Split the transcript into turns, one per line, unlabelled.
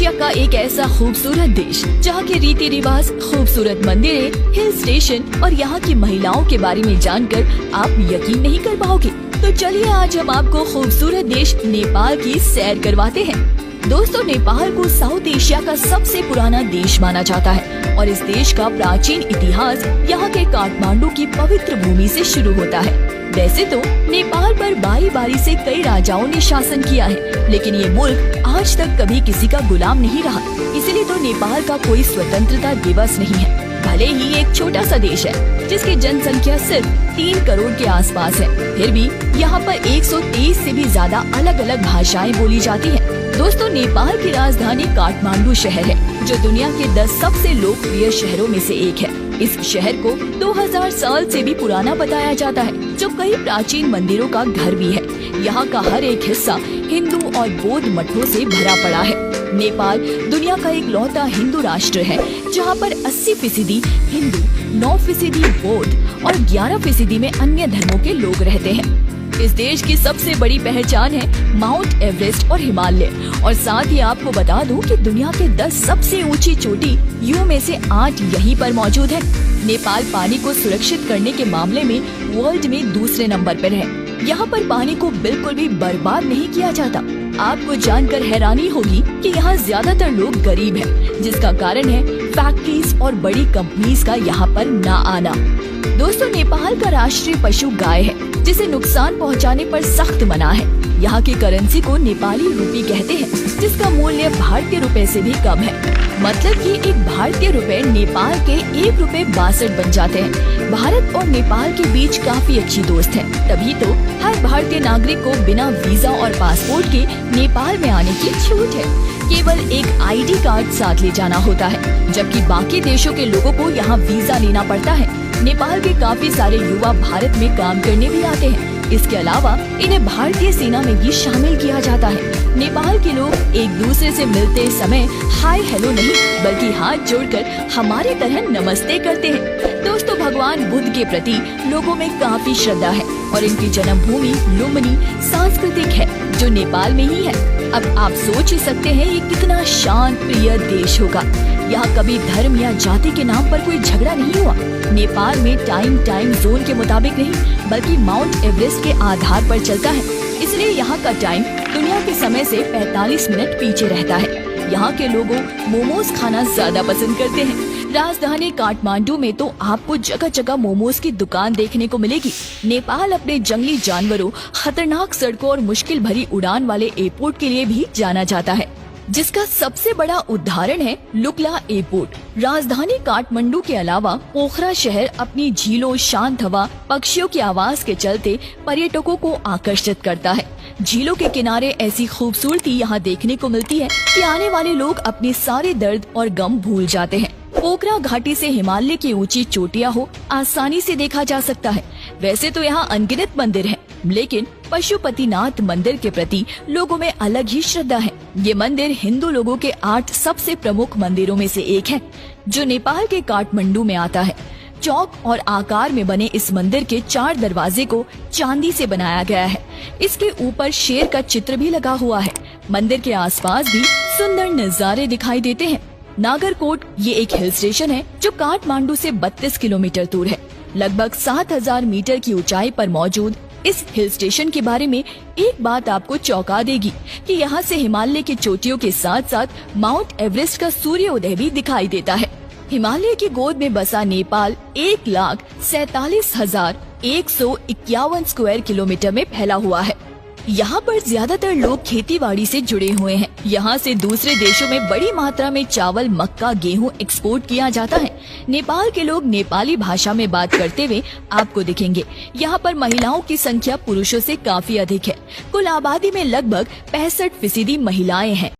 Asia का एक ऐसा खूबसूरत देश जहाँ के रीति रिवाज, खूबसूरत मंदिरें, हिल स्टेशन और यहाँ की महिलाओं के बारे में जानकर आप यकीन नहीं कर पाओगे। तो चलिए आज हम आपको खूबसूरत देश नेपाल की सैर करवाते हैं। दोस्तों, नेपाल को साउथ एशिया का सबसे पुराना देश माना जाता है और इस देश का प्राचीन इतिहास यहाँ के काठमांडू की पवित्र भूमि से शुरू होता है। वैसे तो नेपाल पर बारी बारी से कई राजाओं ने शासन किया है, लेकिन ये मुल्क आज तक कभी किसी का गुलाम नहीं रहा। इसलिए तो नेपाल का कोई स्वतंत्रता दिवस नहीं है। भले ही एक छोटा सा देश है जिसकी जनसंख्या सिर्फ 3 करोड़ के आसपास है, फिर भी यहाँ पर 123 से भी ज्यादा अलग अलग भाषाएं बोली जाती हैं। दोस्तों, नेपाल की राजधानी काठमांडू शहर है जो दुनिया के 10 सबसे लोकप्रिय शहरों में से एक है। इस शहर को 2000 साल से भी पुराना बताया जाता है, जो कई प्राचीन मंदिरों का घर भी है। यहाँ का हर एक हिस्सा हिंदू और बौद्ध मठों से भरा पड़ा है। नेपाल दुनिया का एक लौता हिंदू राष्ट्र है जहाँ पर 80% हिंदू, 9% बौद्ध और 11% में अन्य धर्मों के लोग रहते हैं। इस देश की सबसे बड़ी पहचान है माउंट एवरेस्ट और हिमालय, और साथ ही आपको बता दूं कि दुनिया के 10 सबसे ऊंची चोटी यू में से 8 यहीं पर मौजूद है। नेपाल पानी को सुरक्षित करने के मामले में वर्ल्ड में दूसरे नंबर पर है। यहाँ पर पानी को बिल्कुल भी बर्बाद नहीं किया जाता। आपको जानकर हैरानी होगी कि यहाँ ज्यादातर लोग गरीब हैं, जिसका कारण है फैक्ट्रीज और बड़ी कंपनीज का यहाँ पर न आना। दोस्तों, नेपाल का राष्ट्रीय पशु गाय है, जिसे नुकसान पहुँचाने पर सख्त मना है। यहाँ की करेंसी को नेपाली रूपी कहते हैं, जिसका मूल्य भारतीय रुपए से भी कम है। मतलब कि एक भारतीय रुपए नेपाल के 1 रुपए 62 बन जाते हैं। भारत और नेपाल के बीच काफी अच्छी दोस्त है, तभी तो हर भारतीय नागरिक को बिना वीजा और पासपोर्ट के नेपाल में आने की छूट है। केवल एक आईडी कार्ड साथ ले जाना होता है, जबकि बाकी देशों के लोगों को यहाँ वीजा लेना पड़ता है। नेपाल के काफी सारे युवा भारत में काम करने भी आते हैं। इसके अलावा इन्हें भारतीय सेना में भी शामिल किया जाता है। नेपाल के लोग एक दूसरे से मिलते समय हाय हेलो नहीं, बल्कि हाथ जोड़कर हमारी तरह नमस्ते करते हैं। दोस्तों, भगवान बुद्ध के प्रति लोगों में काफी श्रद्धा है और इनकी जन्मभूमि लुम्बिनी सांस्कृतिक है, जो नेपाल में ही है। अब आप सोच ही सकते हैं ये कितना शांत प्रिय देश होगा। यहाँ कभी धर्म या जाति के नाम पर कोई झगड़ा नहीं हुआ। नेपाल में टाइम जोन के मुताबिक नहीं, बल्कि माउंट एवरेस्ट के आधार पर चलता है। इसलिए यहाँ का टाइम दुनिया के समय से 45 मिनट पीछे रहता है। यहाँ के लोगों मोमोज खाना ज्यादा पसंद करते हैं। राजधानी काठमांडू में तो आपको जगह जगह मोमोज की दुकान देखने को मिलेगी। नेपाल अपने जंगली जानवरों, खतरनाक सड़कों और मुश्किल भरी उड़ान वाले एयरपोर्ट के लिए भी जाना जाता है, जिसका सबसे बड़ा उदाहरण है लुक्ला एयरपोर्ट। राजधानी काठमांडू के अलावा पोखरा शहर अपनी झीलों, शांत हवा, पक्षियों की आवाज के चलते पर्यटकों को आकर्षित करता है। झीलों के किनारे ऐसी खूबसूरती यहाँ देखने को मिलती है कि आने वाले लोग अपने सारे दर्द और गम भूल जाते हैं। पोखरा घाटी से हिमालय की ऊंची चोटियां हो आसानी से देखा जा सकता है। वैसे तो यहाँ अनगिनत मंदिर हैं, लेकिन पशुपतिनाथ मंदिर के प्रति लोगों में अलग ही श्रद्धा है। ये मंदिर हिंदू लोगों के 8 सबसे प्रमुख मंदिरों में से एक है, जो नेपाल के काठमांडू में आता है। चौक और आकार में बने इस मंदिर के 4 दरवाजे को चांदी से बनाया गया है। इसके ऊपर शेर का चित्र भी लगा हुआ है। मंदिर के आसपास भी सुंदर नजारे दिखाई देते हैं। नागरकोट ये एक हिल स्टेशन है जो काठमांडू से 32 किलोमीटर दूर है। लगभग 7000 मीटर की ऊंचाई पर मौजूद इस हिल स्टेशन के बारे में एक बात आपको चौंका देगी कि यहाँ से हिमालय की चोटियों के साथ साथ माउंट एवरेस्ट का सूर्योदय भी दिखाई देता है। हिमालय की गोद में बसा नेपाल 1,47,151 स्क्वायर किलोमीटर में फैला हुआ है। यहाँ पर ज्यादातर लोग खेतीबाड़ी से जुड़े हुए हैं। यहाँ से दूसरे देशों में बड़ी मात्रा में चावल, मक्का, गेहूँ एक्सपोर्ट किया जाता है। नेपाल के लोग नेपाली भाषा में बात करते हुए आपको दिखेंगे। यहाँ पर महिलाओं की संख्या पुरुषों से काफी अधिक है। कुल आबादी में लगभग 65% महिलाएं हैं।